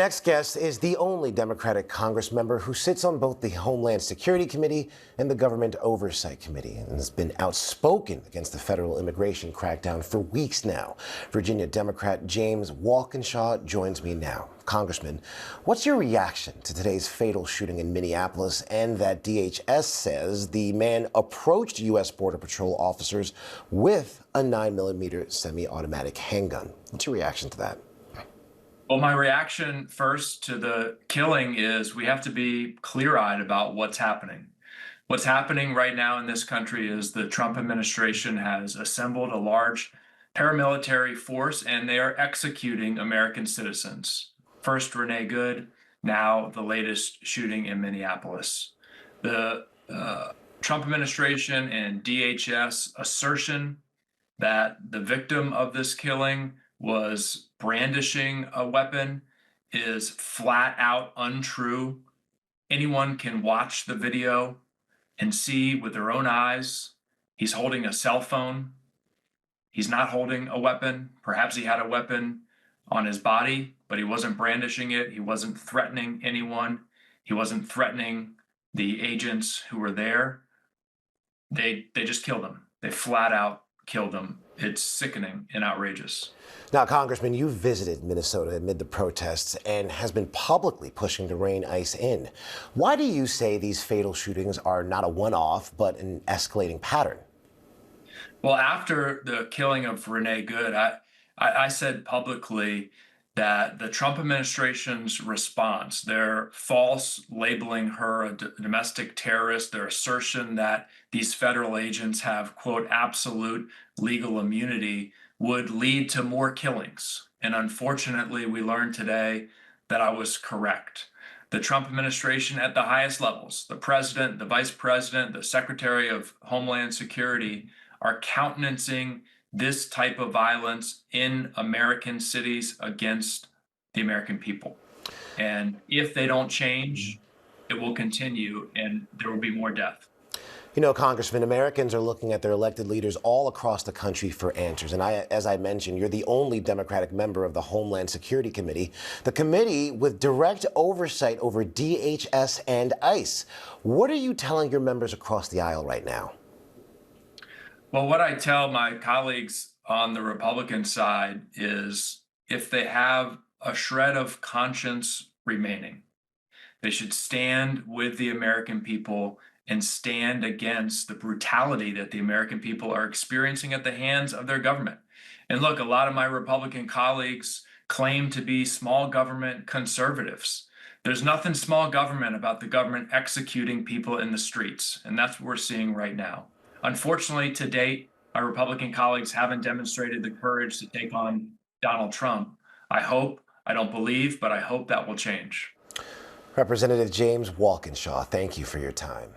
Next guest is the only Democratic Congress member who sits on both the Homeland Security Committee and the Government Oversight Committee and has been outspoken against the federal immigration crackdown for weeks now. Virginia Democrat James Walkinshaw joins me now. Congressman, what's your reaction to today's fatal shooting in Minneapolis and that DHS says the man approached U.S. Border Patrol officers with a 9mm semi-automatic handgun? What's your reaction to that? Well, my reaction first to the killing is we have to be clear-eyed about what's happening. What's happening right now in this country is the Trump administration has assembled a large paramilitary force and they are executing American citizens. First, Renee Good, now the latest shooting in Minneapolis. The Trump administration and DHS assertion that the victim of this killing was brandishing a weapon is flat out untrue. Anyone can watch the video and see with their own eyes he's holding a cell phone. He's not holding a weapon. Perhaps he had a weapon on his body, but he wasn't brandishing it. He wasn't threatening anyone. He wasn't threatening the agents who were there. They just killed him. They flat out killed him. It's sickening and outrageous. Now, Congressman, you visited Minnesota amid the protests and has been publicly pushing to rein ICE in. Why do you say these fatal shootings are not a one-off, but an escalating pattern? Well, after the killing of Renee Good, I said publicly that the Trump administration's response, their false labeling her a domestic terrorist, their assertion that these federal agents have, quote, absolute legal immunity, would lead to more killings. And unfortunately, we learned today that I was correct. The Trump administration at the highest levels, the president, the vice president, the secretary of Homeland Security, are countenancing this type of violence in American cities against the American people. And if they don't change, it will continue and there will be more death. You know, Congressman, Americans are looking at their elected leaders all across the country for answers. And as I mentioned, you're the only Democratic member of the Homeland Security Committee, the committee with direct oversight over DHS and ICE. What are you telling your members across the aisle right now? Well, what I tell my colleagues on the Republican side is if they have a shred of conscience remaining, they should stand with the American people and stand against the brutality that the American people are experiencing at the hands of their government. And look, a lot of my Republican colleagues claim to be small government conservatives. There's nothing small government about the government executing people in the streets, and that's what we're seeing right now. Unfortunately, to date, our Republican colleagues haven't demonstrated the courage to take on Donald Trump. I don't believe, but I hope that will change. Representative James Walkinshaw, thank you for your time.